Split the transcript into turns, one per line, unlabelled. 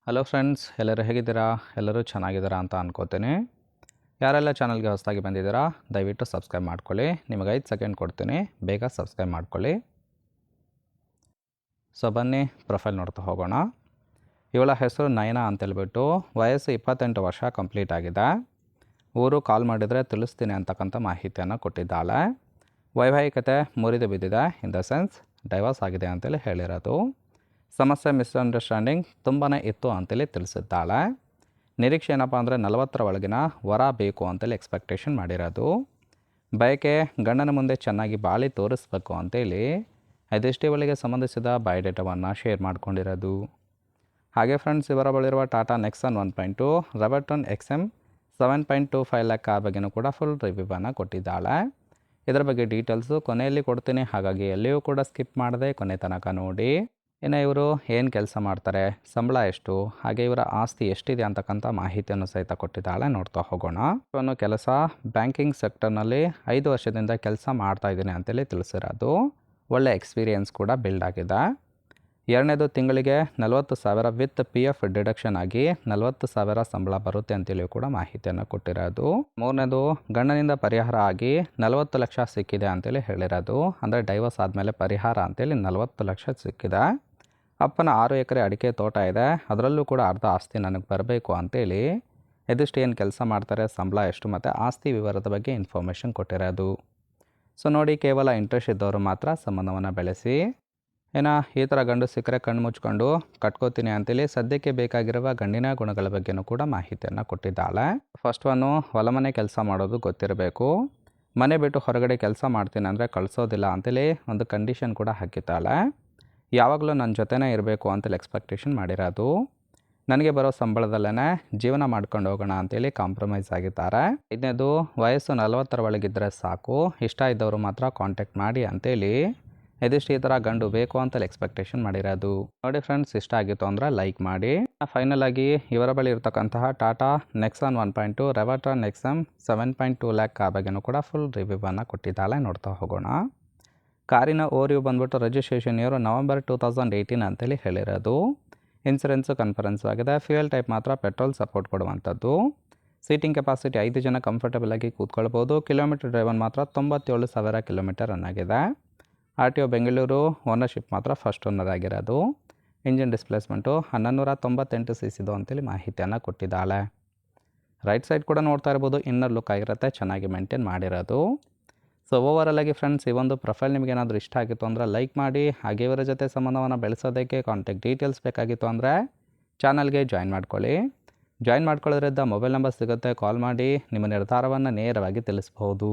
Hello friends, ಎಲ್ಲರೂ ಹೇಗಿದ್ದೀರಾ? ಎಲ್ಲರೂ ಚೆನ್ನಾಗಿದ್ದೀರಾ ಅಂತ ಅನ್ಕೋತೀನಿ. ಯಾರೆಲ್ಲ ಚಾನಲ್ಗೆ ಹೊಸದಾಗಿ ಬಂದಿದ್ದೀರಾ ದಯವಿಟ್ಟು ಸಬ್ಸ್ಕ್ರೈಬ್ ಮಾಡ್ಕೊಳ್ಳಿ. ನಿಮಗೆ 5 ಸೆಕೆಂಡ್ ಕೊಡ್ತೀನಿ, ಬೇಗ ಸಬ್ಸ್ಕ್ರೈಬ್ ಮಾಡ್ಕೊಳ್ಳಿ. ಸೊ ಬನ್ನಿ ಪ್ರೊಫೈಲ್ ನೋಡ್ತಾ ಹೋಗೋಣ. ಇವಳ ಹೆಸರು ನಯನಾ ಅಂತೇಳ್ಬಿಟ್ಟು, ವಯಸ್ಸು 28 ವರ್ಷ ಕಂಪ್ಲೀಟ್ ಆಗಿದೆ. ಊರು ಕಾಲ್ ಮಾಡಿದರೆ ತಿಳಿಸ್ತೀನಿ ಅಂತಕ್ಕಂಥ ಮಾಹಿತಿಯನ್ನು ಕೊಟ್ಟಿದ್ದಾಳೆ. ವೈವಾಹಿಕತೆ ಮುರಿದು ಬಿದ್ದಿದೆ, ಇನ್ ದ ಸೆನ್ಸ್ ಡೈವರ್ಸ್ ಆಗಿದೆ ಅಂತೇಳಿ ಹೇಳಿರೋದು. ಸಮಸ್ಯೆ ಮಿಸ್ಅಂಡರ್ಸ್ಟ್ಯಾಂಡಿಂಗ್ ತುಂಬಾ ಇತ್ತು ಅಂತೇಳಿ ತಿಳಿಸಿದ್ದಾಳೆ. ನಿರೀಕ್ಷೆ ಏನಪ್ಪ ಅಂದರೆ 40ರ ಒಳಗಿನ ವರ ಬೇಕು ಅಂತೇಳಿ ಎಕ್ಸ್ಪೆಕ್ಟೇಷನ್ ಮಾಡಿರೋದು. ಬಯಕೆ ಗಂಡನ ಮುಂದೆ ಚೆನ್ನಾಗಿ ಬಾಳಿ ತೋರಿಸ್ಬೇಕು ಅಂತೇಳಿ ಇದಿಷ್ಟೇ ಇವಳಿಗೆ ಸಂಬಂಧಿಸಿದ ಬಯೋಡೇಟಾವನ್ನು ಶೇರ್ ಮಾಡ್ಕೊಂಡಿರೋದು. ಹಾಗೆ ಫ್ರೆಂಡ್ಸ್, ಇವರ ಬಳಿರುವ Tata Nexon 1.2 Revotron XM 7.25 lakh car ಬಗ್ಗೆಯೂ ಕೂಡ ಫುಲ್ ರಿವ್ಯೂವನ್ನು ಕೊಟ್ಟಿದ್ದಾಳೆ. ಇದರ ಬಗ್ಗೆ ಡೀಟೇಲ್ಸು ಕೊನೆಯಲ್ಲಿ ಕೊಡ್ತೀನಿ, ಹಾಗಾಗಿ ಎಲ್ಲಿಯೂ ಕೂಡ ಸ್ಕಿಪ್ ಮಾಡದೆ ಕೊನೆ ತನಕ ನೋಡಿ. ಇನ್ನು ಇವರು ಏನು ಕೆಲಸ ಮಾಡ್ತಾರೆ, ಸಂಬಳ ಎಷ್ಟು, ಹಾಗೆ ಇವರ ಆಸ್ತಿ ಎಷ್ಟಿದೆ ಅಂತಕ್ಕಂಥ ಮಾಹಿತಿಯನ್ನು ಸಹಿತ ಕೊಟ್ಟಿದ್ದಾಳೆ. ನೋಡ್ತಾ ಹೋಗೋಣ. ಇವನು ಕೆಲಸ ಬ್ಯಾಂಕಿಂಗ್ ಸೆಕ್ಟರ್ನಲ್ಲಿ 5 ವರ್ಷದಿಂದ ಕೆಲಸ ಮಾಡ್ತಾ ಇದ್ದೀನಿ ಅಂತೇಳಿ ತಿಳಿಸಿರೋದು. ಒಳ್ಳೆ ಎಕ್ಸ್ಪೀರಿಯೆನ್ಸ್ ಕೂಡ ಬಿಲ್ಡ್ ಆಗಿದೆ. ಎರಡನೇದು, ತಿಂಗಳಿಗೆ 40,000 ವಿತ್ PF ಡಿಡಕ್ಷನ್ ಆಗಿ 40,000 ಸಂಬಳ ಬರುತ್ತೆ ಅಂತೇಳಿ ಕೂಡ ಮಾಹಿತಿಯನ್ನು ಕೊಟ್ಟಿರೋದು. ಮೂರನೇದು, ಗಂಡನಿಂದ ಪರಿಹಾರ ಆಗಿ 40 ಲಕ್ಷ ಸಿಕ್ಕಿದೆ ಅಂತೇಳಿ ಹೇಳಿರೋದು. ಅಂದರೆ ಡೈವರ್ಸ್ ಆದಮೇಲೆ ಪರಿಹಾರ ಅಂತೇಳಿ 40 ಲಕ್ಷ ಸಿಕ್ಕಿದೆ. ಅಪ್ಪನ 6 ಎಕರೆ ಅಡಿಕೆ ತೋಟ ಇದೆ, ಅದರಲ್ಲೂ ಕೂಡ ಅರ್ಧ ಆಸ್ತಿ ನನಗೆ ಬರಬೇಕು ಅಂತೇಳಿ ಇದಿಷ್ಟು ಏನು ಕೆಲಸ ಮಾಡ್ತಾರೆ, ಸಂಬಳ ಎಷ್ಟು ಮತ್ತು ಆಸ್ತಿ ವಿವರದ ಬಗ್ಗೆ ಇನ್ಫಾರ್ಮೇಷನ್ ಕೊಟ್ಟಿರೋದು. ಸೊ ನೋಡಿ, ಕೇವಲ ಇಂಟ್ರೆಸ್ಟ್ ಇದ್ದವರು ಮಾತ್ರ ಸಂಬಂಧವನ್ನು ಬೆಳೆಸಿ. ಏನೋ ಈ ಥರ ಗಂಡು ಸಿಕ್ಕರೆ ಕಣ್ಣು ಮುಚ್ಕೊಂಡು ಕಟ್ಕೋತೀನಿ ಅಂತೇಳಿ ಸದ್ಯಕ್ಕೆ ಬೇಕಾಗಿರುವ ಗಂಡಿನ ಗುಣಗಳ ಬಗ್ಗೆಯೂ ಕೂಡ ಮಾಹಿತಿಯನ್ನು ಕೊಟ್ಟಿದ್ದಾಳೆ. ಫಸ್ಟ್ ಒನ್ನು, ಹೊಲಮನೆ ಕೆಲಸ ಮಾಡೋದು ಗೊತ್ತಿರಬೇಕು. ಮನೆ ಬಿಟ್ಟು ಹೊರಗಡೆ ಕೆಲಸ ಮಾಡ್ತೀನಿ ಅಂದರೆ ಕಳಿಸೋದಿಲ್ಲ ಅಂತೇಳಿ ಒಂದು ಕಂಡೀಷನ್ ಕೂಡ ಹಾಕಿದ್ದಾಳೆ. ಯಾವಾಗಲೂ ನನ್ನ ಜೊತೆನೇ ಇರಬೇಕು ಅಂತೇಳಿ ಎಕ್ಸ್ಪೆಕ್ಟೇಷನ್ ಮಾಡಿರೋದು. ನನಗೆ ಬರೋ ಸಂಬಳದಲ್ಲೇ ಜೀವನ ಮಾಡ್ಕೊಂಡು ಹೋಗೋಣ ಅಂತೇಳಿ ಕಾಂಪ್ರಮೈಸ್ ಆಗಿದ್ದಾರೆ. ಇದನೇದು, ವಯಸ್ಸು 40ರ ಒಳಗಿದ್ದರೆ ಸಾಕು, ಇಷ್ಟ ಇದ್ದವರು ಮಾತ್ರ ಕಾಂಟ್ಯಾಕ್ಟ್ ಮಾಡಿ ಅಂತೇಳಿ ಇದಿಷ್ಟು ಈ ಥರ ಗಂಡು ಬೇಕು ಅಂತೇಳಿ ಎಕ್ಸ್ಪೆಕ್ಟೇಷನ್ ಮಾಡಿರೋದು. ನೋಡಿ ಫ್ರೆಂಡ್ಸ್, ಇಷ್ಟ ಆಗಿತ್ತು ಅಂದರೆ ಲೈಕ್ ಮಾಡಿ. ಫೈನಲ್ ಆಗಿ ಇವರ ಬಳಿ ಇರತಕ್ಕಂತಹ Tata Nexon 1.2 Revotron XM 7.2 lac car ಬಗ್ಗೆಯೂ ಕೂಡ ಫುಲ್ ರಿವ್ಯೂವನ್ನು ಕೊಟ್ಟಿದ್ದಾಳೆ. ನೋಡ್ತಾ ಹೋಗೋಣ. ಕಾರಿನ ಓರಿಯು ಬಂದ್ಬಿಟ್ಟು ರಿಜಿಸ್ಟ್ರೇಷನ್ ಇಯರು ನವೆಂಬರ್ 2018 ಅಂತೇಳಿ ಹೇಳಿರೋದು. ಇನ್ಸೂರೆನ್ಸು ಕನ್ಫರೆನ್ಸ್ ಆಗಿದೆ. ಫ್ಯೂಯಲ್ ಟೈಪ್ ಮಾತ್ರ ಪೆಟ್ರೋಲ್ ಸಪೋರ್ಟ್ ಕೊಡುವಂಥದ್ದು. ಸೀಟಿಂಗ್ ಕೆಪಾಸಿಟಿ 5 ಜನ ಕಂಫರ್ಟಬಲ್ ಆಗಿ ಕೂತ್ಕೊಳ್ಬೋದು. ಕಿಲೋಮೀಟರ್ ಡ್ರೈವನ್ ಮಾತ್ರ 97,000 ಕಿಲೋಮೀಟರ್ ರನ್ ಆಗಿದೆ. RTO ಬೆಂಗಳೂರು. ಓನರ್ಶಿಪ್ ಮಾತ್ರ ಫಸ್ಟ್ ಓನರ್ ಆಗಿರೋದು. ಇಂಜಿನ್ ಡಿಸ್ಪ್ಲೇಸ್ಮೆಂಟು 1198 cc ಅಂತೇಳಿ ಮಾಹಿತಿಯನ್ನು ಕೊಟ್ಟಿದ್ದಾಳೆ. ರೈಟ್ ಸೈಡ್ ಕೂಡ ನೋಡ್ತಾ ಇರ್ಬೋದು, ಇನ್ನರ್ ಲುಕ್ ಆಗಿರುತ್ತೆ, ಚೆನ್ನಾಗಿ ಮೇಂಟೈನ್ ಮಾಡಿರೋದು. ಸೊ ಓವರಾಲ್ ಆಗಿ ಫ್ರೆಂಡ್ಸ್, ಈ ಒಂದು ಪ್ರೊಫೈಲ್ ನಿಮಗೆ ಏನಾದರೂ ಇಷ್ಟ ಆಗಿತ್ತು ಅಂದರೆ ಲೈಕ್ ಮಾಡಿ. ಹಾಗೆ ಇವರ ಜೊತೆ ಸಂಬಂಧವನ್ನು ಬೆಳೆಸೋದಕ್ಕೆ ಕಾಂಟ್ಯಾಕ್ಟ್ ಡೀಟೇಲ್ಸ್ ಬೇಕಾಗಿತ್ತು ಅಂದರೆ ಚಾನಲ್ಗೆ ಜಾಯಿನ್ ಮಾಡ್ಕೊಳ್ಳಿ. ಜಾಯಿನ್ ಮಾಡ್ಕೊಳ್ಳೋದ್ರಿಂದ ಮೊಬೈಲ್ ನಂಬರ್ ಸಿಗುತ್ತೆ, ಕಾಲ್ ಮಾಡಿ ನಿಮ್ಮ ನಿರ್ಧಾರವನ್ನು ನೇರವಾಗಿ ತಿಳಿಸ್ಬೋದು.